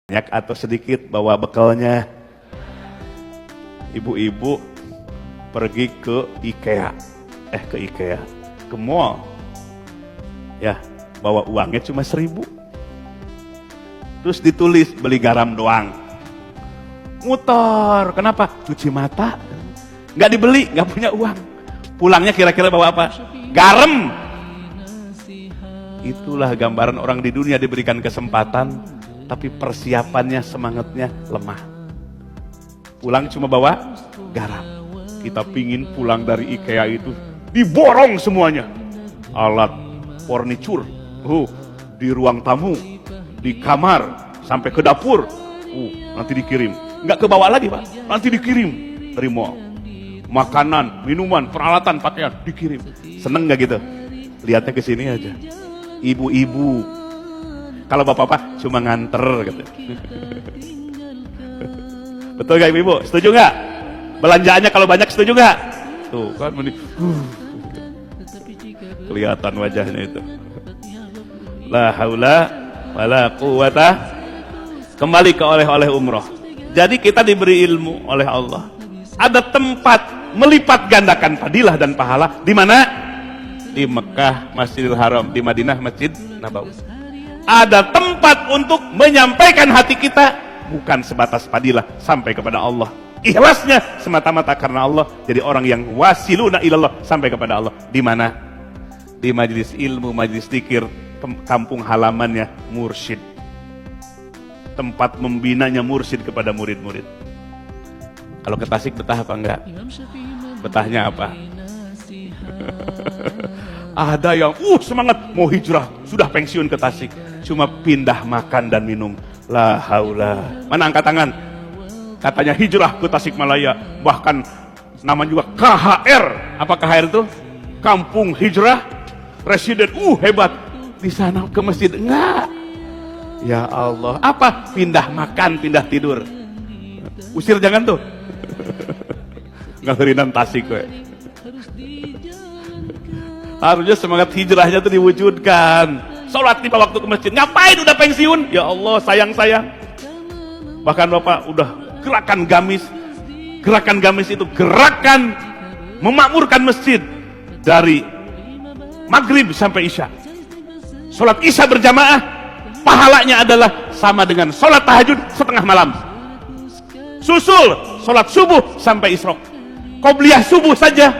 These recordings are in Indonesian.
banyak atau sedikit bawa bekalnya. Ibu-ibu pergi ke IKEA, ke mall, ya, bawa uangnya cuma 1.000, terus ditulis beli garam doang, muter, kenapa? Cuci mata, nggak dibeli, nggak punya uang, pulangnya kira-kira bawa apa? Garam. Itulah gambaran orang di dunia diberikan kesempatan, tapi persiapannya, semangatnya lemah. Pulang cuma bawa garam. Kita pingin pulang dari IKEA itu diborong semuanya, alat furniture, di ruang tamu, di kamar, sampai ke dapur, nanti dikirim. Nggak kebawa lagi Pak, nanti dikirim dari mall. Makanan, minuman, peralatan, pakaian dikirim. Seneng nggak gitu? Lihatnya ke sini aja. Ibu-ibu, kalau bapak-bapak cuma nganter gitu. Betul gak ibu-ibu? Setuju gak? Belanjaannya kalau banyak setuju gak? Tuh kan kelihatan wajahnya itu. La haula wala quwata. Kembali ke oleh-oleh umroh. Jadi kita diberi ilmu oleh Allah. Ada tempat melipat gandakan fadilah dan pahala. Di mana? Di Mekah, Masjidil Haram. Di Madinah, Masjid Nabawi. Ada tempat untuk menyampaikan hati kita, bukan sebatas fadilah sampai kepada Allah. Ikhlasnya semata-mata karena Allah. Jadi orang yang wasiluna ilallah, sampai kepada Allah. Di mana? Di majelis ilmu, majelis zikir, kampung halamannya mursyid. Tempat membinanya mursyid kepada murid-murid. Kalau ke Tasik betah apa enggak? Betahnya apa? Ada yang semangat mau hijrah, sudah pensiun ke Tasik, cuma pindah makan dan minum. La haula. Mana angkat tangan? Katanya hijrah ke Tasikmalaya, bahkan namanya juga KHR. Apa KHR itu? Kampung Hijrah Residen. Hebat. Di sana ke masjid enggak. Ya Allah, apa? Pindah makan, pindah tidur. Usir jangan tuh. Ngaherinan Tasik we. Harusnya semangat hijrahnya itu diwujudkan. Sholat 5 waktu ke masjid. Ngapain udah pensiun? Ya Allah, sayang-sayang. Bahkan Bapak udah gerakan gamis. Gerakan gamis itu gerakan memakmurkan masjid dari maghrib sampai isya. Sholat isya berjamaah, pahalanya adalah sama dengan sholat tahajud setengah malam. Susul sholat subuh sampai isyraq. Qobliyah subuh saja,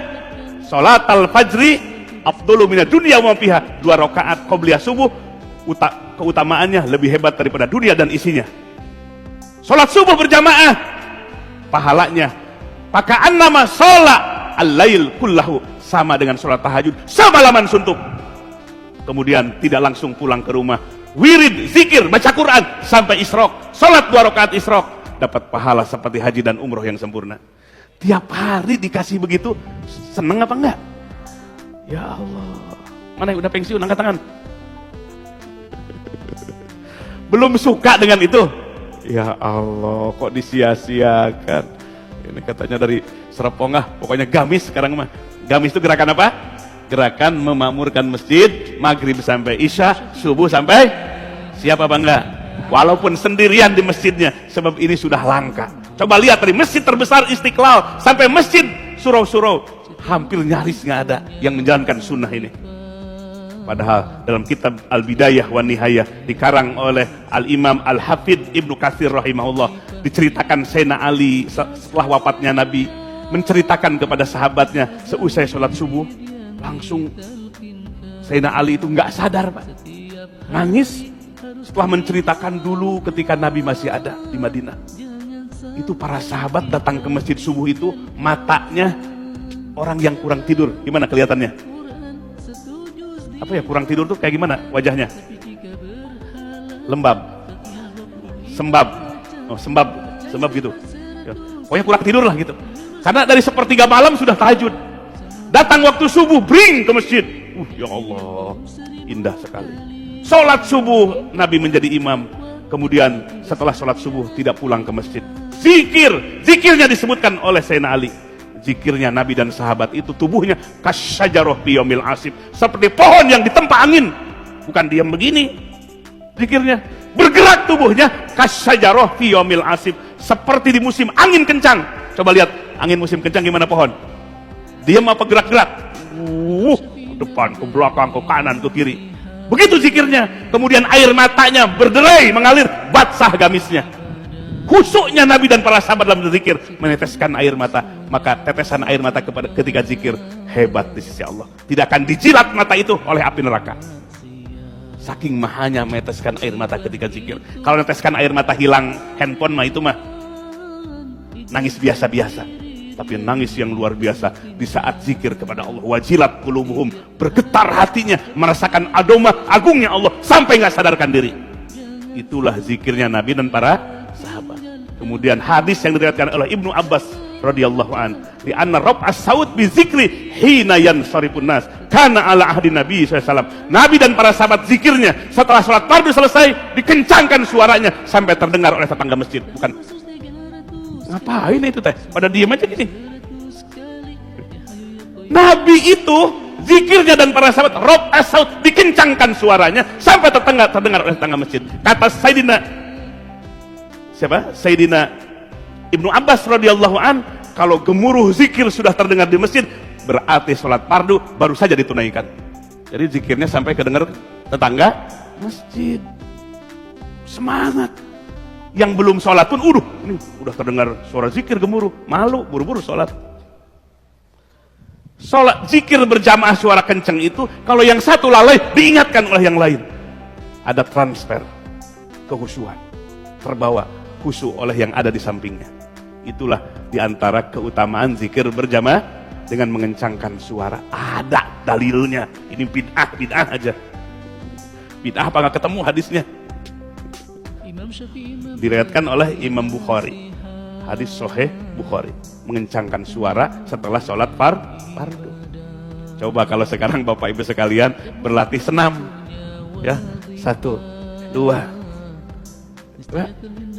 sholat al-fajri afdhalu minad dunya wa fiha, 2 rakaat qobliyah subuh, keutamaannya lebih hebat daripada dunia dan isinya. Salat subuh berjamaah, pahalanya paka'annama sholat al-lail kullahu, sama dengan salat tahajud semalaman suntuk. Kemudian tidak langsung pulang ke rumah, wirid, zikir, baca Quran sampai isyraq, salat 2 rakaat isyraq, dapat pahala seperti haji dan umroh yang sempurna. Tiap hari dikasih begitu, seneng apa enggak? Ya Allah, mana yang udah pensiun, angkat tangan. Belum suka dengan itu? Ya Allah, kok disia-siakan. Ini katanya dari Serpongah, pokoknya gamis sekarang mah. Gamis itu gerakan apa? Gerakan memakmurkan masjid, maghrib sampai isya, subuh sampai siapa apa enggak? Walaupun sendirian di masjidnya, sebab ini sudah langka. Coba lihat dari masjid terbesar Istiqlal sampai masjid surau-surau, hampir nyaris nggak ada yang menjalankan sunnah ini. Padahal dalam kitab Al-Bidayah wa Nihayah dikarang oleh Al-Imam Al-Hafidh Ibnu Katsir rahimahullah, diceritakan Sayyidina Ali setelah wafatnya Nabi menceritakan kepada sahabatnya seusai sholat subuh, langsung Sayyidina Ali itu nggak sadar Pak, nangis setelah menceritakan dulu ketika Nabi masih ada di Madinah. Itu para sahabat datang ke masjid subuh itu, matanya orang yang kurang tidur. Gimana kelihatannya? Apa ya, kurang tidur tuh kayak gimana wajahnya? Lembab, sembab, sembab gitu ya. Pokoknya kurang tidur lah gitu. Karena dari 1/3 malam sudah tahajud, datang waktu subuh bring ke masjid. Ya Allah, indah sekali. Sholat subuh Nabi menjadi imam. Kemudian setelah sholat subuh tidak pulang ke masjid. Zikirnya disebutkan oleh Sayyidina Ali. Zikirnya Nabi dan sahabat itu tubuhnya kasyajarah biyomil asib, seperti pohon yang ditempa angin, bukan diam begini. Zikirnya bergerak tubuhnya kasyajarah fi yaumil asif, seperti di musim angin kencang. Coba lihat angin musim kencang gimana pohon, diam apa gerak-gerak? Ke depan, ke belakang, ke kanan, ke kiri. Begitu zikirnya. Kemudian air matanya berderai mengalir, basah gamisnya. Khusyuknya Nabi dan para sahabat dalam berzikir, meneteskan air mata. Maka tetesan air mata ketika zikir hebat di sisi Allah. Tidak akan dijilat mata itu oleh api neraka. Saking mahanya meneteskan air mata ketika zikir. Kalau meneteskan air mata hilang handphone mah itu mah nangis biasa-biasa. Tapi nangis yang luar biasa di saat zikir kepada Allah. Wajilat qulubuhum, bergetar hatinya merasakan agungnya Allah sampai nggak sadarkan diri. Itulah zikirnya Nabi dan para sahabat. Kemudian hadis yang diriwayatkan oleh Ibnu Abbas radhiyallahu an, di anna raf'as saut bi zikri hina yansarifun nas kana ala ahdi Nabi SAW. Nabi dan para sahabat zikirnya setelah sholat fardu selesai dikencangkan suaranya sampai terdengar oleh tetangga masjid. Bukan ngapain itu teh, pada diem aja gini. Nabi itu zikirnya dan para sahabat raf'as saut dikencangkan suaranya sampai terdengar oleh tetangga masjid. Kata Sayyidina Ibnu Abbas radhiyallahu an, kalau gemuruh zikir sudah terdengar di masjid, berarti sholat fardu baru saja ditunaikan. Jadi zikirnya sampai kedengar tetangga masjid. Semangat. Yang belum sholat pun, ini udah terdengar suara zikir gemuruh, malu, buru-buru sholat. Sholat zikir berjamaah suara kenceng itu, kalau yang satu lalai diingatkan oleh yang lain. Ada transfer kehusuan, terbawa khusyuk oleh yang ada di sampingnya. Itulah diantara keutamaan zikir berjamaah dengan mengencangkan suara. Ada dalilnya. Ini bid'ah aja. Bid'ah apa nggak ketemu hadisnya? Diriwayatkan oleh Imam Bukhari. Hadis sahih Bukhari. Mengencangkan suara setelah sholat fardu. Coba kalau sekarang Bapak Ibu sekalian berlatih senam, ya 1, 2.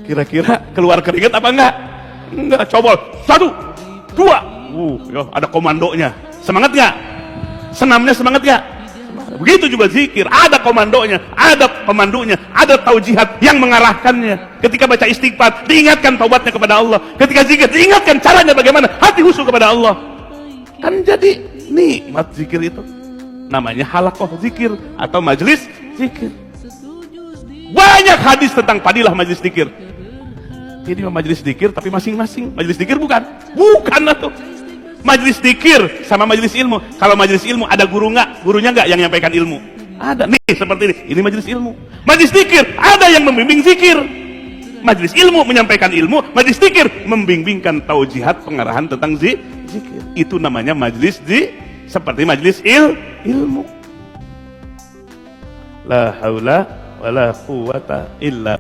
Kira-kira keluar keringat apa enggak? Enggak, coba 1, 2. Ya, ada komandonya. Semangat enggak? Senamnya semangat enggak? Begitu juga zikir, ada komandonya, ada pemandunya, ada taujihat yang mengarahkannya. Ketika baca istighfar, diingatkan taubatnya kepada Allah. Ketika zikir, diingatkan caranya bagaimana hati khusyuk kepada Allah. Kan jadi nikmat zikir itu. Namanya halaqah zikir atau majelis zikir. Banyak hadis tentang fadilah majelis zikir. Ini majelis zikir tapi masing-masing. Majelis zikir bukan atuh. Majelis zikir sama majelis ilmu. Kalau majelis ilmu ada guru nggak? Gurunya nggak yang menyampaikan ilmu? Ada nih seperti ini. Ini majelis ilmu. Majelis zikir ada yang membimbing zikir. Majelis ilmu menyampaikan ilmu. Majelis zikir membimbingkan taujihat pengarahan tentang zikir. Itu namanya majelis seperti majelis ilmu. La haula wala quwata illa